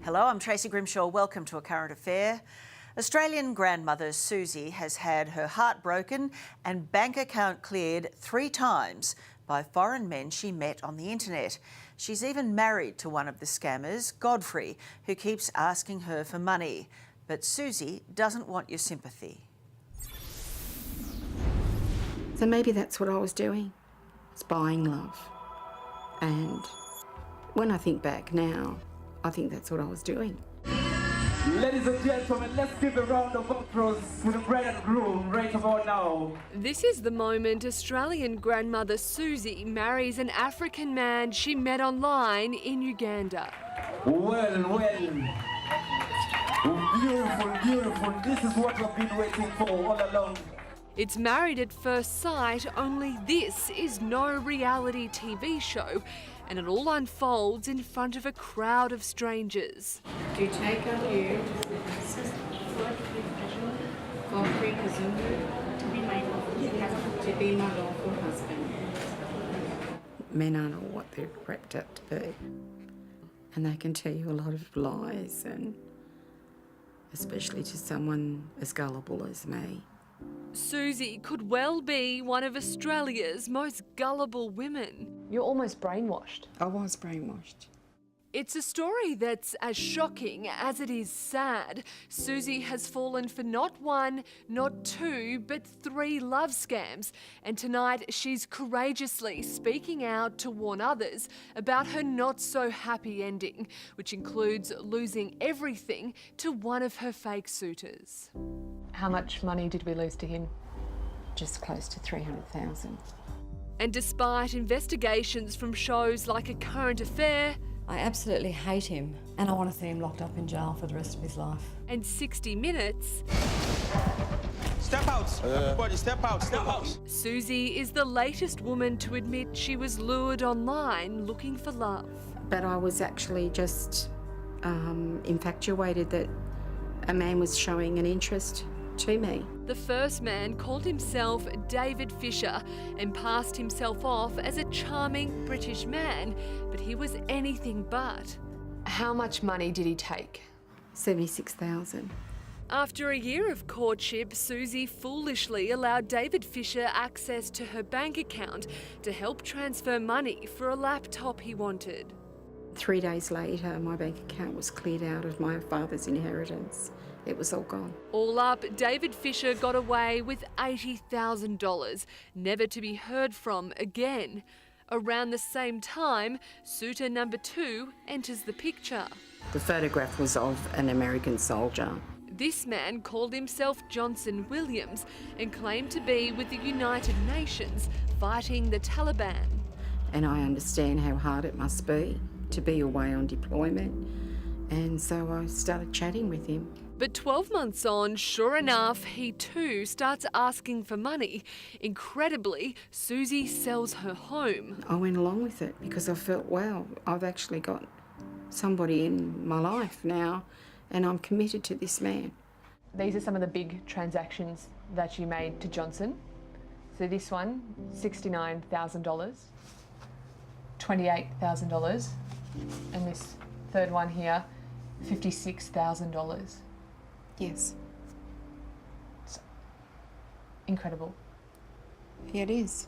Hello, I'm Tracy Grimshaw. Welcome to A Current Affair. Australian grandmother Susie has had her heart broken and bank account cleared 3 times by foreign men she met on the internet. She's even married to one of the scammers, Godfrey, who keeps asking her for money. But Susie doesn't want your sympathy. So maybe that's what I was doing. It's buying love. And when I think back now, I think that's what I was doing. Ladies and gentlemen, let's give a round of applause for the bride and groom right about now. This is the moment Australian grandmother Susie marries an African man she met online in Uganda. Well. Beautiful, beautiful. This is what we've been waiting for all along. It's Married at First Sight, only this is no reality TV show, and it all unfolds in front of a crowd of strangers. Do you take on you Godfrey Kazungu to be my lawful husband? Men aren't all what they're wrapped up to be, and they can tell you a lot of lies, and especially to someone as gullible as me. Susie could well be one of Australia's most gullible women. You're almost brainwashed. I was brainwashed. It's a story that's as shocking as it is sad. Susie has fallen for not 1, not 2, but 3 love scams. And tonight she's courageously speaking out to warn others about her not so happy ending, which includes losing everything to one of her fake suitors. How much money did we lose to him? Just close to 300,000. And despite investigations from shows like A Current Affair, I absolutely hate him and I want to see him locked up in jail for the rest of his life. and 60 Minutes, Step out! Everybody, step out, step out! Susie is the latest woman to admit she was lured online looking for love. But I was actually just infatuated that a man was showing an interest to me. The first man called himself David Fisher and passed himself off as a charming British man, but he was anything but. How much money did he take? 76,000. After a year of courtship, Susie foolishly allowed David Fisher access to her bank account to help transfer money for a laptop he wanted. 3 days later, my bank account was cleared out of my father's inheritance. It was all gone. All up, David Fisher got away with $80,000, never to be heard from again. Around the same time, suitor number 2 enters the picture. The photograph was of an American soldier. This man called himself Johnson Williams and claimed to be with the United Nations fighting the Taliban. And I understand how hard it must be to be away on deployment. And so I started chatting with him. But 12 months on, sure enough, he too starts asking for money. Incredibly, Susie sells her home. I went along with it because I felt, wow, I've actually got somebody in my life now and I'm committed to this man. These are some of the big transactions that you made to Johnson. So this one, $69,000, $28,000, and this third one here, $56,000. Yes. Incredible. Yeah, it is.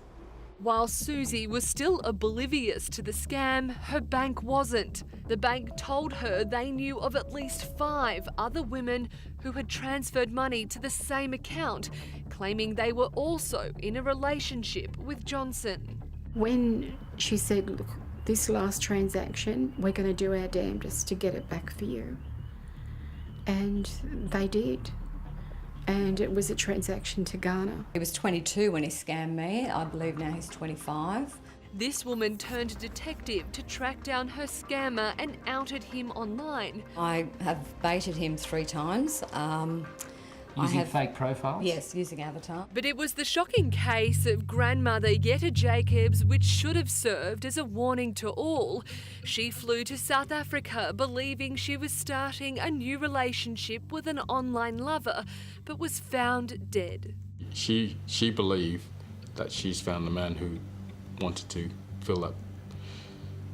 While Susie was still oblivious to the scam, her bank wasn't. The bank told her they knew of at least 5 other women who had transferred money to the same account, claiming they were also in a relationship with Johnson. When she said, look, this last transaction, we're going to do our damnedest to get it back for you. And they did. And it was a transaction to Ghana. He was 22 when he scammed me. I believe now he's 25. This woman turned detective to track down her scammer and outed him online. I have baited him 3 times. Using fake profiles? Yes, using Avatar. But it was the shocking case of grandmother Yetta Jacobs which should have served as a warning to all. She flew to South Africa believing she was starting a new relationship with an online lover, but was found dead. She believed that she's found the man who wanted to fill that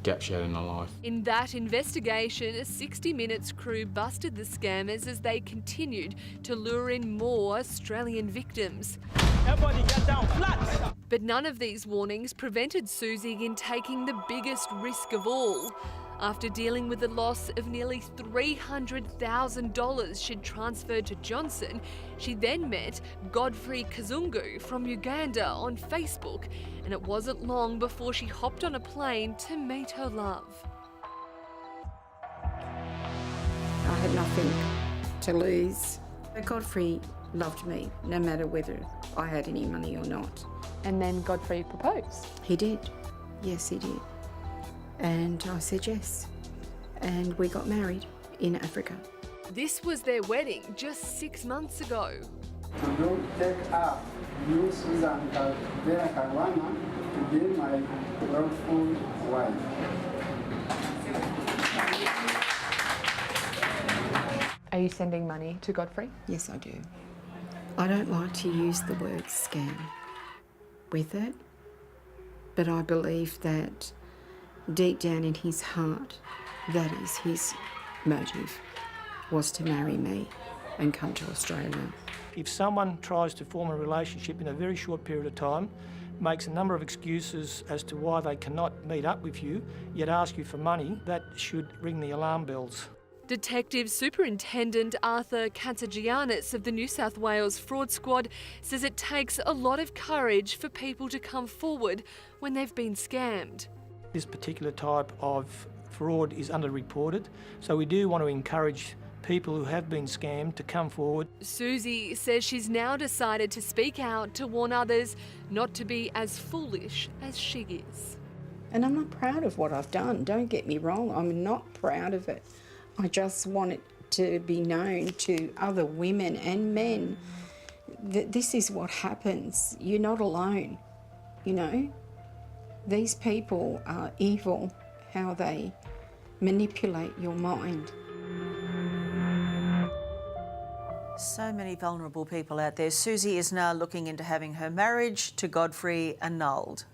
gap she had in her life. In that investigation, a 60 Minutes crew busted the scammers as they continued to lure in more Australian victims. Everybody get down flat. But none of these warnings prevented Susie in taking the biggest risk of all. After dealing with the loss of nearly $300,000 she'd transferred to Johnson, she then met Godfrey Kazungu from Uganda on Facebook, and it wasn't long before she hopped on a plane to meet her love. I had nothing to lose. Godfrey loved me, no matter whether I had any money or not. And then Godfrey proposed. He did. Yes, he did. And I said yes. And we got married in Africa. This was their wedding just 6 months ago. To take up you, Susan Vera Karwana, to be my lawful wife. Are you sending money to Godfrey? Yes, I do. I don't like to use the word scam with it, but I believe that deep down in his heart, that is his motive, was to marry me and come to Australia. If someone tries to form a relationship in a very short period of time, makes a number of excuses as to why they cannot meet up with you, yet ask you for money, that should ring the alarm bells. Detective Superintendent Arthur Katsagiannis of the New South Wales Fraud Squad says it takes a lot of courage for people to come forward when they've been scammed. This particular type of fraud is underreported, so we do want to encourage people who have been scammed to come forward. Susie says she's now decided to speak out to warn others not to be as foolish as she is. And I'm not proud of what I've done, don't get me wrong, I'm not proud of it. I just want it to be known to other women and men that this is what happens. You're not alone, you know. These people are evil, how they manipulate your mind. So many vulnerable people out there. Susie is now looking into having her marriage to Godfrey annulled.